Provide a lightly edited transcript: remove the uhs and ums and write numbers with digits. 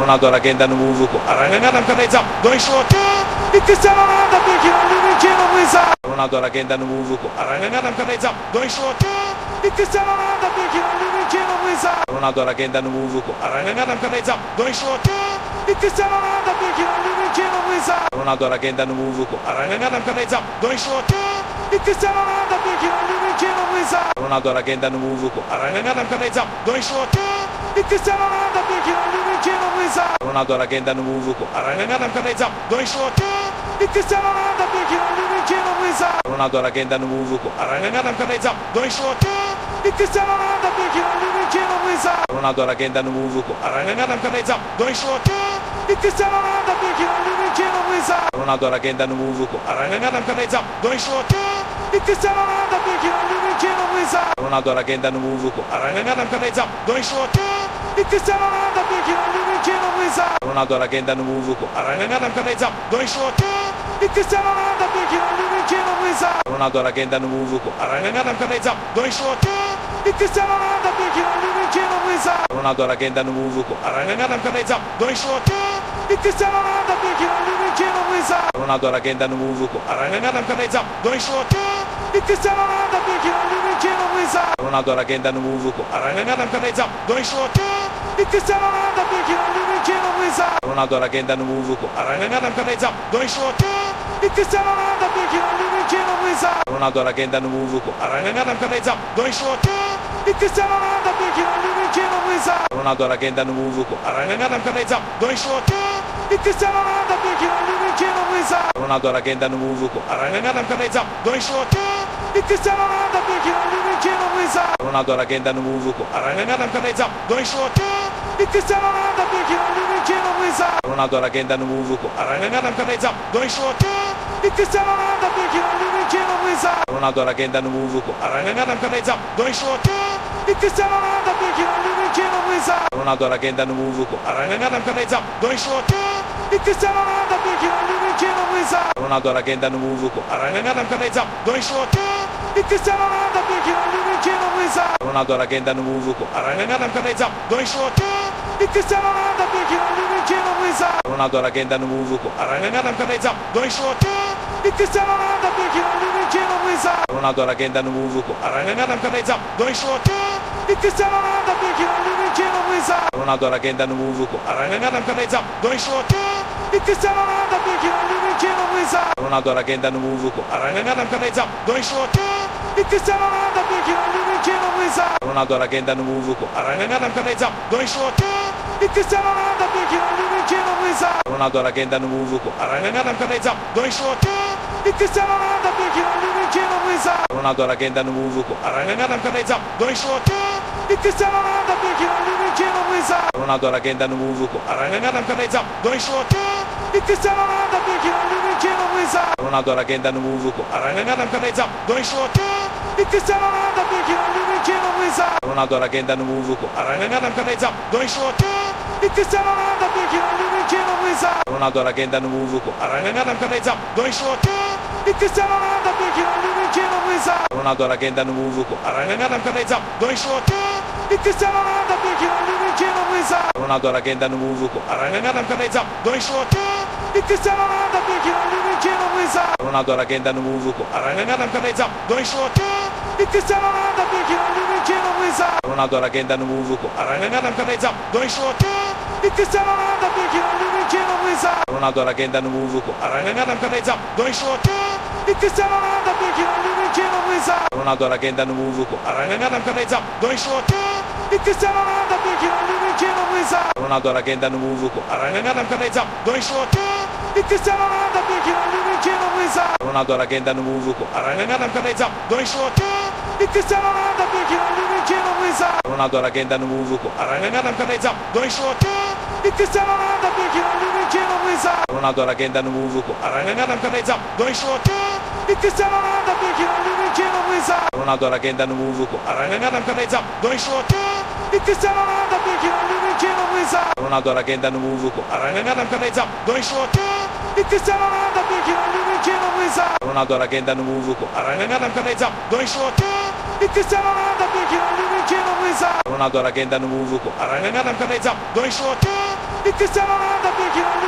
Ronaldo Arraquenda no Muvuco. Arrancada na cabeça, dois chutes. E Cristiano Ronaldo pedindo Luiza. Ronaldo Arraquenda no Muvuco. Arrancada na cabeça, dois chutes. E Cristiano Ronaldo pedindo Luiza. Ronaldo Arraquenda no Muvuco. Arrancada na cabeça, dois chutes. E Cristiano Ronaldo pedindo Luiza. Ronaldo Arraquenda no Muvuco. Arrancada na cabeça, dois chutes. E Cristiano Ronaldo pedindo Luiza. Ronaldo Arraquenda no Muvuco. Arrancada na cabeça, dois chutes. E Cristiano Ronaldo pedindo Luiza. Ronaldo Arraquenda no Muvuco. Arrancada na cabeça, dois chutes. E Cristiano Ronaldo pedindo Luiza. Ronaldo Arraquenda no Muvuco. Arrancada na cabeça, dois chutes. E Cristiano Ronaldo pedindo Luiza. Ronaldo Arraquenda no Muvuco. Arrancada na cabeça, dois chutes. E Cristiano Ronaldo pedindo Luiza. Ronaldo Arraquenda no Muvuco. Arrancada na cabeça, dois chutes. E Cristiano Ronaldo pedindo Luiza. Ronaldo Arraquenda no Muvuco. Arrancada na cabeça, dois chutes. E Cristiano Ronaldo pedindo Luiza. Ronaldo Arraquenda no Muvuco. Arrancada na cabeça, dois chutes. E Cristiano Ronaldo pedindo Luiza. Ronaldo Arraquenda no Muvuco. Arrancada na cabeça, dois chutes. E Cristiano Ronaldo pedindo Luiza. Ronaldo Arraquenda no Muvuco. Arrancada na cabeça, dois chutes. E Cristiano Ronaldo pedindo Luiza. Ronaldo Arraquenda no Muvuco. Arrancada na cabeça, dois chutes. E Cristiano Ronaldo pedindo Luiza. Ronaldo Arraquenda no Muvuco. Arrancada na cabeça, dois chutes. E Cristiano Ronaldo pedindo Luiza. Ronaldo Arraquenda no Muvuco. Arrancada na cabeça, dois chutes. E Cristiano Ronaldo pedindo Luiza. Ronaldo Arraquenda no Muvuco. Arrancada na cabeça, dois chutes. E Cristiano Ronaldo pedindo Luiza. Ronaldo Arraquenda no Muvuco. Arrancada na cabeça, dois chutes. E Cristiano Ronaldo pedindo Luiza. Ronaldo Arraquenda no Muvuco. Arrancada na cabeça, dois chutes. E Cristiano Ronaldo pedindo Luiza. Ronaldo Arraquenda no Muvuco. Arrancada na cabeça, dois chutes. E Cristiano Ronaldo pedindo Luiza. Ronaldo Arraquenda no Muvuco. Arrancada na cabeça, dois chutes. E Cristiano Ronaldo pedindo Luiza. Ronaldo Arraquenda no Muvuco. Arrancada na cabeça, dois chutes. E Cristiano Ronaldo pedindo Luiza. Ronaldo Arraquenda no Muvuco. Arrancada na cabeça, dois chutes. E Cristiano Ronaldo pedindo Luiza. Ronaldo Arraquenda no Muvuco. Arrancada na cabeça, dois chutes. E Cristiano Ronaldo pedindo Luiza. Ronaldo Arraquenda no Muvuco. Arrancada na cabeça, dois chutes. E Cristiano Ronaldo pedindo Luiza. Ronaldo Arraquenda no Muvuco. Arrancada na cabeça, dois chutes. E Cristiano Ronaldo pedindo Luiza. Ronaldo Arraquenda no Muvuco. Arrancada na cabeça, dois chutes. E Cristiano Ronaldo pedindo Luiza. Ronaldo Arraquenda no Muvuco. Arrancada na cabeça, dois chutes. E Cristiano Ronaldo pedindo Luiza. Ronaldo Arraquenda no Muvuco. Arrancada na cabeça, dois chutes. E Cristiano Ronaldo pedindo Luiza. Ronaldo Arraquenda no Muvuco. Arrancada na cabeça, dois chutes. E Cristiano Ronaldo pedindo Luiza. Ronaldo Arraquenda no Muvuco. Arrancada na cabeça, dois chutes. E Cristiano Ronaldo pedindo Luiza. Ronaldo Arraquenda no Muvuco. Arrancada na cabeça, dois chutes. E Cristiano Ronaldo pedindo Luiza. Ronaldo Arraquenda no Muvuco. Arrancada na cabeça, dois chutes. E Cristiano Ronaldo pedindo Luiza. Ronaldo Arraquenda no Muvuco. Arrancada na cabeça, dois chutes. E Cristiano Ronaldo pedindo Luiza. Ronaldo Arraquenda no Muvuco. Arrancada na cabeça, dois chutes. E Cristiano Ronaldo pedindo Luiza. Ronaldo Arraquenda no Muvuco. Arrancada na cabeça, dois chutes. E Cristiano Ronaldo pedindo Luiza. Ronaldo Arraquenda no Muvuco. Arrancada na cabeça, dois chutes. E Cristiano Ronaldo pedindo Luiza. Ronaldo Arraquenda no Muvuco. Arrancada na cabeça, dois chutes. E Cristiano Ronaldo pedindo Luiza. Ronaldo Arraquenda no Muvuco. Arrancada na cabeça, dois chutes. E Cristiano Ronaldo pedindo Luiza. Ronaldo Arraquenda no Muvuco. Arrancada na cabeça, dois chutes. E Cristiano Ronaldo pedindo Luiza. Ronaldo Arraquenda no Muvuco. Arrancada na cabeça, dois chutes. E Cristiano Ronaldo pedindo Luiza. Ronaldo Arraquenda no Muvuco. Arrancada na cabeça, dois chutes. E Cristiano Ronaldo pedindo Luiza. Ronaldo Arraquenda no Muvuco. Arrancada na cabeça, dois chutes. E Cristiano Ronaldo pedindo Luiza. Ronaldo Arraquenda no Muvuco. Arrancada na cabeça, dois chutes. E Cristiano Ronaldo pedindo Luiza. Ronaldo Arraquenda no Muvuco. Arrancada na cabeça, dois chutes. E Cristiano Ronaldo pedindo Luiza. Ronaldo Arraquenda no Muvuco. Arrancada na cabeça, dois chutes. E Cristiano Ronaldo pedindo Luiza. Ronaldo Arraquenda no Muvuco. Arrancada na cabeça, dois chutes. E Cristiano Ronaldo pedindo Luiza. Ronaldo Arraquenda no Muvuco. Arrancada na cabeça, dois chutes. E Cristiano Ronaldo pedindo Luiza. Ronaldo Arraquenda no Muvuco. Arrancada na cabeça, dois chutes. E Cristiano Ronaldo pedindo Luiza. Ronaldo Arraquenda no Muvuco. Arrancada na cabeça, dois chutes. e Cristiano Ronaldo,